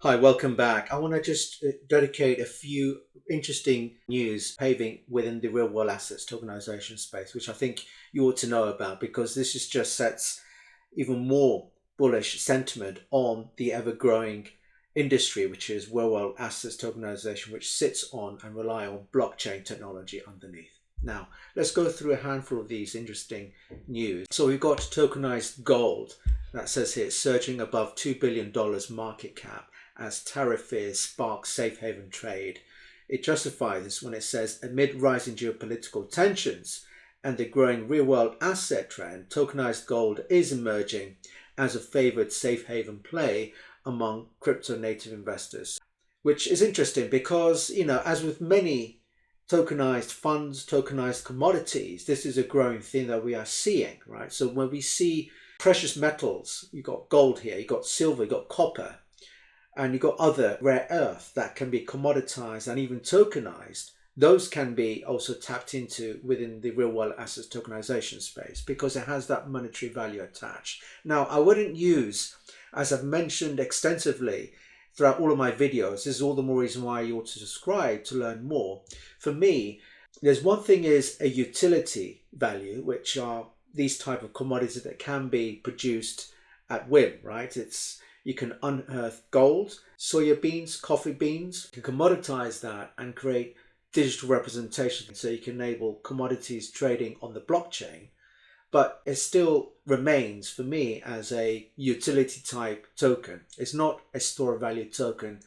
Hi, welcome back. I want to just dedicate a few interesting news paving within the real world assets tokenization space, which I think you ought to know about because this just sets even more bullish sentiment on the ever growing industry, which is real world assets tokenization, which sits on and rely on blockchain technology underneath. Now, let's go through a handful of these interesting news. So we've got tokenized gold that says here surging above $2 billion market cap as tariff fears spark safe haven trade. It justifies this when it says, amid rising geopolitical tensions and the growing real-world asset trend, tokenized gold is emerging as a favored safe haven play among crypto native investors. Which is interesting because, as with many tokenized funds, tokenized commodities, this is a growing thing that we are seeing, right? So when we see precious metals, you've got gold here, you've got silver, you've got copper, and you've got other rare earth that can be commoditized and even tokenized. Those can be also tapped into within the real world assets tokenization space because it has that monetary value attached. Now, I wouldn't use, as I've mentioned extensively throughout all of my videos, this is all the more reason why you ought to subscribe to learn more. For me, there's one thing is a utility value, which are these type of commodities that can be produced at whim, right? You can unearth gold, soya beans, coffee beans. You can commoditize that and create digital representation so you can enable commodities trading on the blockchain. But it still remains for me as a utility type token. It's not a store of value token,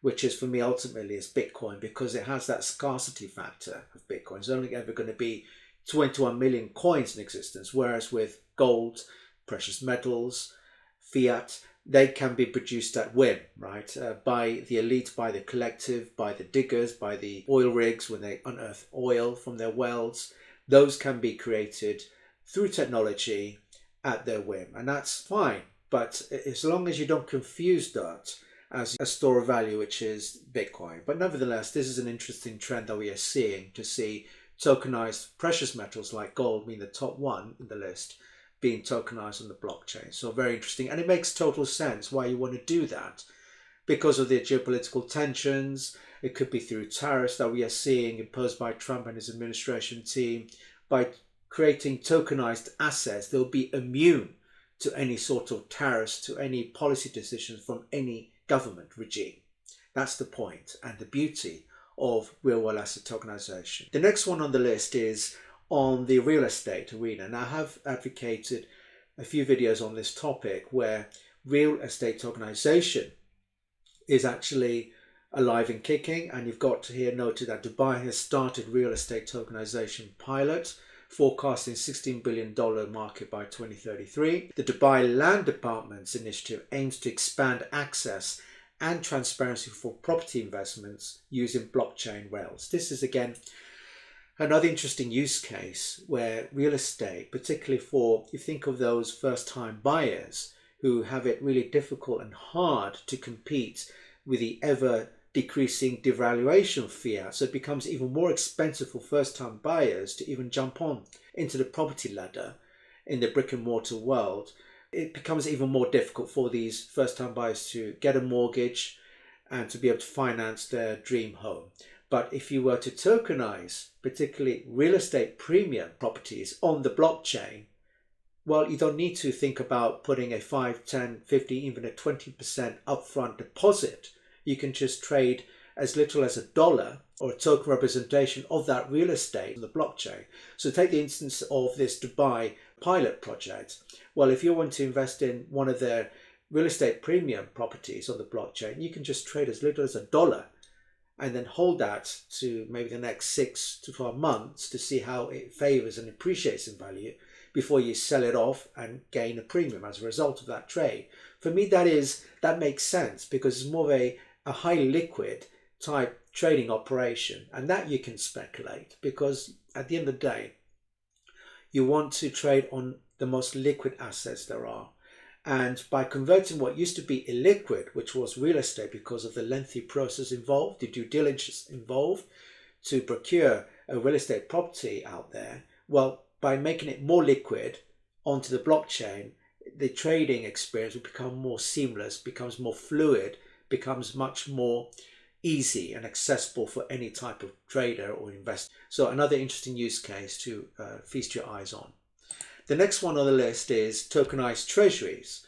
which is for me ultimately is Bitcoin because it has that scarcity factor of Bitcoin. There's only ever going to be 21 million coins in existence, whereas with gold, precious metals, fiat, they can be produced at whim, right? By the elite, by the collective, by the diggers, by the oil rigs when they unearth oil from their wells. Those can be created through technology at their whim, and that's fine. But as long as you don't confuse that as a store of value, which is Bitcoin. But nevertheless, this is an interesting trend that we are seeing to see tokenized precious metals like gold being the top one in the list being tokenized on the blockchain. So very interesting. And it makes total sense why you want to do that because of the geopolitical tensions. It could be through tariffs that we are seeing imposed by Trump and his administration team. By creating tokenized assets, they'll be immune to any sort of tariffs, to any policy decisions from any government regime. That's the point and the beauty of real world asset tokenization. The next one on the list is on the real estate arena. And I have advocated a few videos on this topic where real estate tokenization is actually alive and kicking. And you've got here noted that Dubai has started real estate tokenization pilot, forecasting $16 billion market by 2033. The Dubai Land Department's initiative aims to expand access and transparency for property investments using blockchain rails. This is again another interesting use case where real estate, particularly for, you think of those first-time buyers who have it really difficult and hard to compete with the ever decreasing devaluation of fiat. So it becomes even more expensive for first-time buyers to even jump on into the property ladder in the brick and mortar world. It becomes even more difficult for these first-time buyers to get a mortgage and to be able to finance their dream home. But if you were to tokenize, particularly real estate premium properties on the blockchain, well, you don't need to think about putting a 5, 10, 50, even a 20% upfront deposit. You can just trade as little as $1 or a token representation of that real estate on the blockchain. So take the instance of this Dubai pilot project. Well, if you want to invest in one of their real estate premium properties on the blockchain, you can just trade as little as $1 and then hold that to maybe the next 6 to 12 months to see how it favors and appreciates in value before you sell it off and gain a premium as a result of that trade. For me, that makes sense because it's more of a high liquid type trading operation, and that you can speculate because at the end of the day, you want to trade on the most liquid assets there are. And by converting what used to be illiquid, which was real estate because of the lengthy process involved, the due diligence involved to procure a real estate property out there, well, by making it more liquid onto the blockchain, the trading experience will become more seamless, becomes more fluid, becomes much more easy and accessible for any type of trader or investor. So another interesting use case to feast your eyes on. The next one on the list is tokenized treasuries,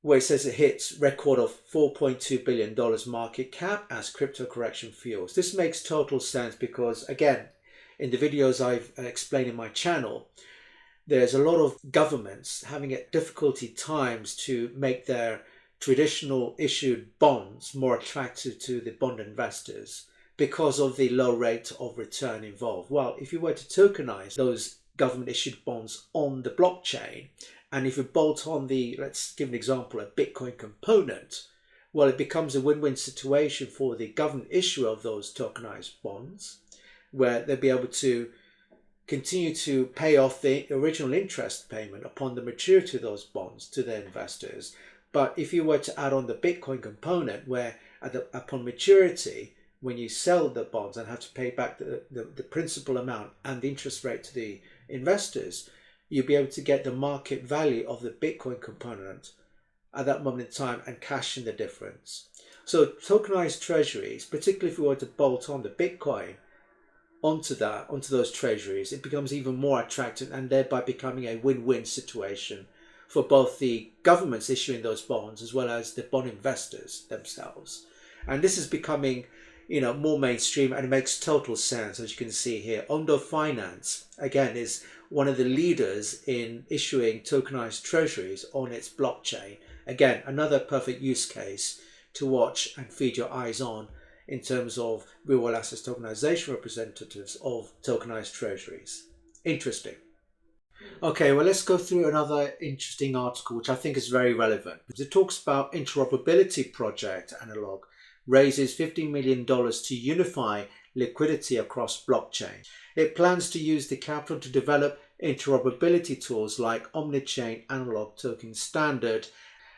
where it says it hits record of $4.2 billion market cap as crypto correction fuels. This makes total sense because, again, in the videos I've explained in my channel, there's a lot of governments having a difficulty times to make their traditional issued bonds more attractive to the bond investors because of the low rate of return involved. Well, if you were to tokenize those government issued bonds on the blockchain, and if you bolt on the, let's give an example, a Bitcoin component, well, it becomes a win-win situation for the government issuer of those tokenized bonds, where they'll be able to continue to pay off the original interest payment upon the maturity of those bonds to their investors. But if you were to add on the Bitcoin component, where upon maturity, when you sell the bonds and have to pay back the principal amount and the interest rate to the investors, you'll be able to get the market value of the Bitcoin component at that moment in time and cash in the difference. So tokenized treasuries, particularly if we were to bolt on the Bitcoin onto those treasuries, it becomes even more attractive and thereby becoming a win-win situation for both the governments issuing those bonds as well as the bond investors themselves. And this is becoming, more mainstream, and it makes total sense. As you can see here, Ondo Finance, again, is one of the leaders in issuing tokenized treasuries on its blockchain. Again, another perfect use case to watch and feed your eyes on in terms of real world assets tokenization representatives of tokenized treasuries. Interesting. Okay, well, let's go through another interesting article, which I think is very relevant. It talks about interoperability project analog raises $15 million to unify liquidity across blockchain. It plans to use the capital to develop interoperability tools like Omnichain analog token standard.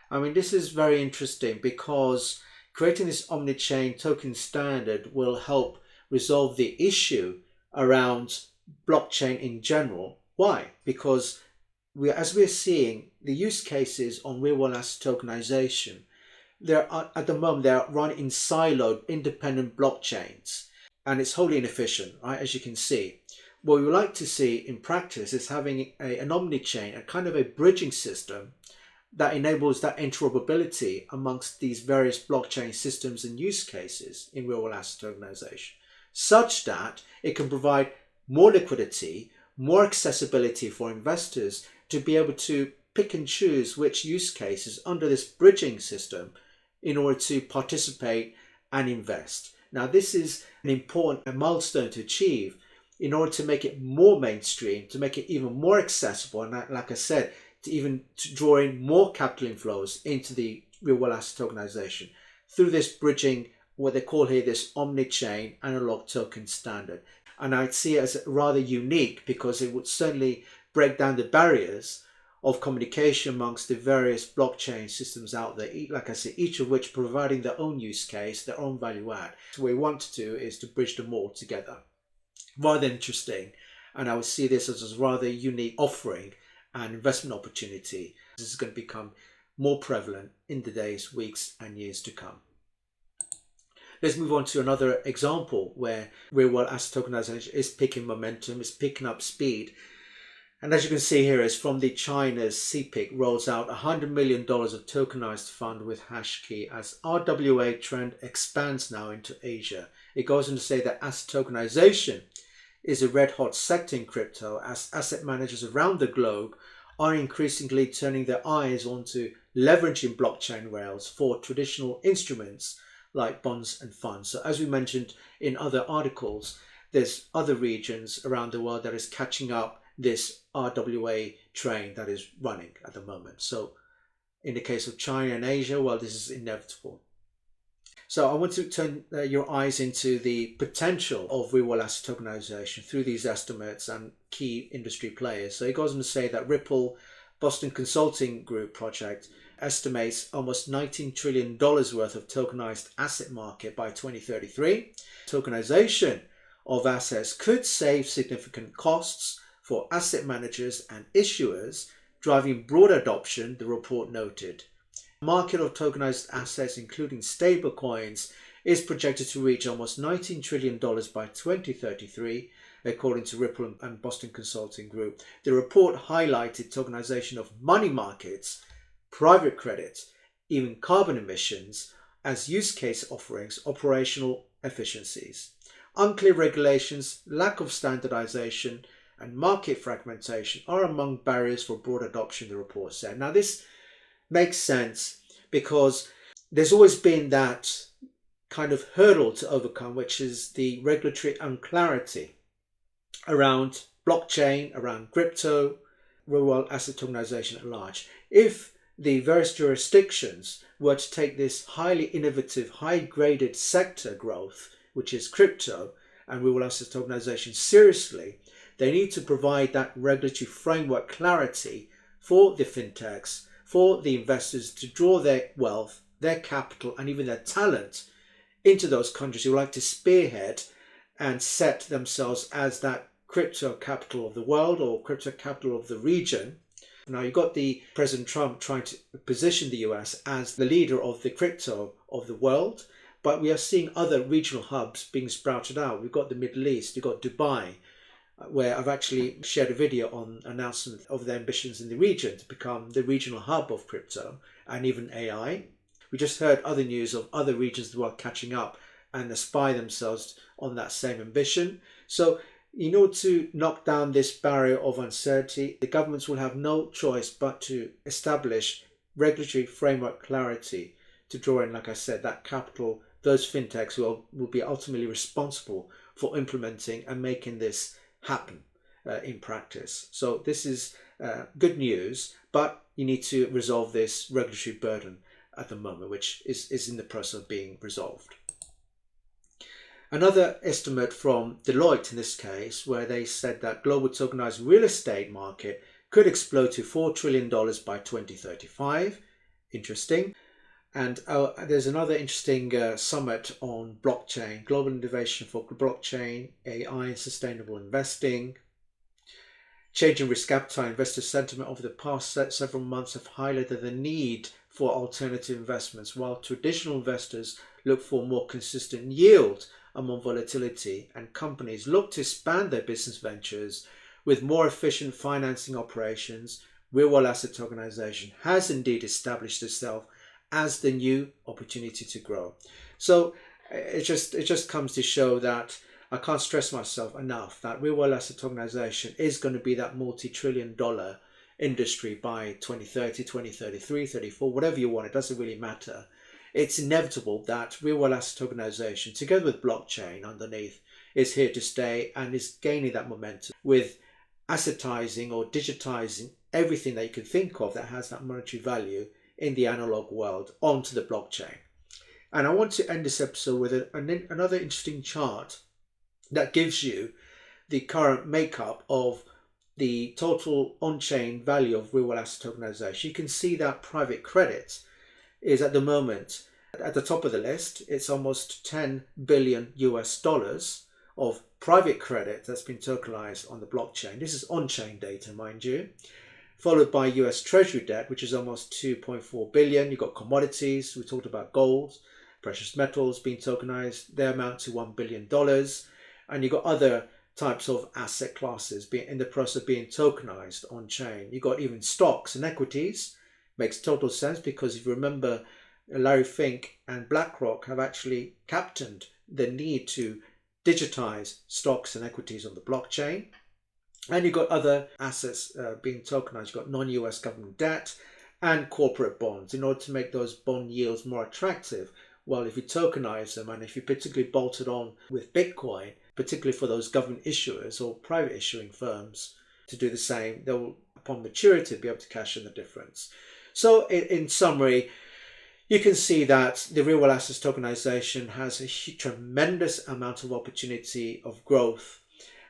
I mean, this is very interesting because creating this Omnichain token standard will help resolve the issue around blockchain in general. Why? Because as we're seeing, the use cases on real world asset tokenization, at the moment, they're run in siloed independent blockchains, and it's wholly inefficient, right? As you can see. What we would like to see in practice is having an Omnichain, a kind of a bridging system that enables that interoperability amongst these various blockchain systems and use cases in real world asset tokenization, such that it can provide more liquidity, more accessibility for investors to be able to pick and choose which use cases under this bridging system in order to participate and invest. Now, this is an important milestone to achieve in order to make it more mainstream, to make it even more accessible, and like I said, to draw in more capital inflows into the real world asset tokenization through this bridging, what they call here this Omnichain analog token standard. And I'd see it as rather unique because it would certainly break down the barriers of communication amongst the various blockchain systems out there, like I say, each of which providing their own use case, their own value add. So what we want to do is to bridge them all together. Rather interesting, and I would see this as a rather unique offering and investment opportunity. This is going to become more prevalent in the days, weeks, and years to come. Let's move on to another example where real world asset tokenization is picking momentum, is picking up speed. And as you can see here, is from the China's CPIC rolls out $100 million of tokenized fund with hash key as RWA trend expands now into Asia. It goes on to say that asset tokenization is a red hot sector in crypto as asset managers around the globe are increasingly turning their eyes onto leveraging blockchain rails for traditional instruments like bonds and funds. So as we mentioned in other articles, there's other regions around the world that is catching up this RWA train that is running at the moment. So in the case of China and Asia, well, this is inevitable. So I want to turn your eyes into the potential of real world asset tokenization through these estimates and key industry players. So it goes on to say that Ripple Boston Consulting Group project estimates almost $19 trillion worth of tokenized asset market by 2033. Tokenization of assets could save significant costs for asset managers and issuers, driving broad adoption, the report noted. Market of tokenized assets, including stablecoins, is projected to reach almost $19 trillion by 2033, according to Ripple and Boston Consulting Group. The report highlighted tokenization of money markets, private credit, even carbon emissions as use case offerings, operational efficiencies. Unclear regulations, lack of standardization, and market fragmentation are among barriers for broad adoption, the report said. Now, this makes sense because there's always been that kind of hurdle to overcome, which is the regulatory unclarity around blockchain, around crypto, real-world asset tokenization at large. If the various jurisdictions were to take this highly innovative, high-graded sector growth, which is crypto and real-world asset tokenization, seriously, they need to provide that regulatory framework clarity for the fintechs, for the investors to draw their wealth, their capital, and even their talent into those countries who like to spearhead and set themselves as that crypto capital of the world or crypto capital of the region. Now, you've got the President Trump trying to position the US as the leader of the crypto of the world, but we are seeing other regional hubs being sprouted out. We've got the Middle East, you've got Dubai, where I've actually shared a video on announcement of their ambitions in the region to become the regional hub of crypto and even AI. We just heard other news of other regions of the world catching up and aspire themselves on that same ambition. So in order to knock down this barrier of uncertainty, the governments will have no choice but to establish regulatory framework clarity to draw in, like I said, that capital, those fintechs who will be ultimately responsible for implementing and making this happen in practice. So this is good news, but you need to resolve this regulatory burden at the moment, which is in the process of being resolved. Another estimate from Deloitte in this case, where they said that global tokenized real estate market could explode to $4 trillion by 2035. Interesting. And there's another interesting summit on blockchain, global innovation for blockchain, AI and sustainable investing. Changing risk appetite, investor sentiment over the past several months have highlighted the need for alternative investments, while traditional investors look for more consistent yield among volatility, and companies look to expand their business ventures with more efficient financing operations. Real-world asset tokenization has indeed established itself as the new opportunity to grow. So it just comes to show that I can't stress myself enough that real-world asset tokenization is going to be that multi-trillion-dollar industry by 2030, 2033, 34, whatever you want. It doesn't really matter. It's inevitable that real-world asset tokenization, together with blockchain underneath, is here to stay and is gaining that momentum with assetizing or digitizing everything that you can think of that has that monetary value in the analog world onto the blockchain. And I want to end this episode with another interesting chart that gives you the current makeup of the total on-chain value of real-world asset tokenization. You can see that private credit is at the moment at the top of the list. It's almost $10 billion of private credit that's been tokenized on the blockchain. This is on-chain data, mind you. Followed by US Treasury debt, which is almost $2.4 billion. You've got commodities. We talked about gold, precious metals being tokenized. They amount to $1 billion. And you've got other types of asset classes being in the process of being tokenized on chain. You've got even stocks and equities. Makes total sense because if you remember, Larry Fink and BlackRock have actually captained the need to digitize stocks and equities on the blockchain. And you've got other assets being tokenized. You've got non-US government debt and corporate bonds in order to make those bond yields more attractive. Well, if you tokenize them and if you particularly bolt it on with Bitcoin, particularly for those government issuers or private issuing firms to do the same, they will, upon maturity, be able to cash in the difference. So in summary, you can see that the real-world assets tokenization has a tremendous amount of opportunity of growth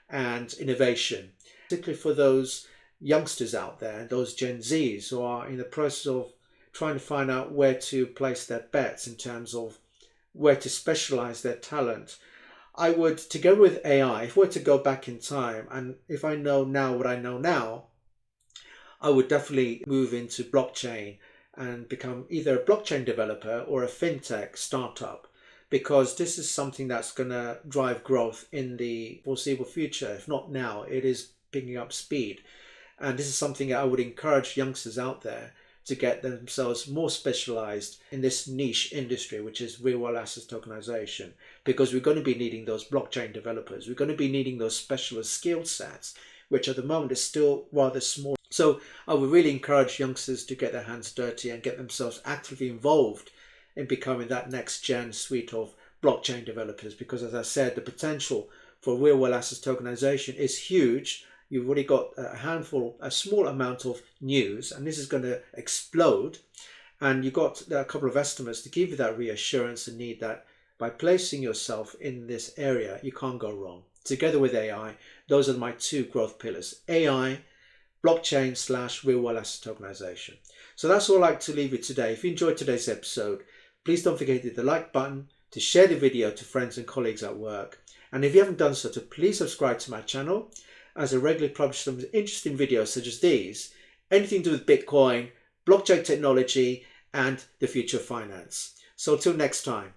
and innovation, particularly for those youngsters out there, those Gen Zs who are in the process of trying to find out where to place their bets in terms of where to specialize their talent. I would, together with AI, if we were to go back in time, and if I know now what I know now, I would definitely move into blockchain and become either a blockchain developer or a fintech startup, because this is something that's going to drive growth in the foreseeable future. If not now, it is picking up speed. And this is something I would encourage youngsters out there to get themselves more specialized in this niche industry, which is real world assets tokenization, because we're going to be needing those blockchain developers. We're going to be needing those specialist skill sets, which at the moment is still rather small. So I would really encourage youngsters to get their hands dirty and get themselves actively involved in becoming that next gen suite of blockchain developers, because as I said, the potential for real world assets tokenization is huge. You've already got a small amount of news, and this is going to explode. And you've got a couple of estimates to give you that reassurance and need that by placing yourself in this area, you can't go wrong. Together with AI, those are my two growth pillars: AI, blockchain / real world asset tokenization. So that's all I'd like to leave you today. If you enjoyed today's episode, please don't forget to hit the like button, to share the video to friends and colleagues at work. And if you haven't done so, to please subscribe to my channel, as I regularly publish some interesting videos such as these, anything to do with Bitcoin, blockchain technology, and the future of finance. So till next time.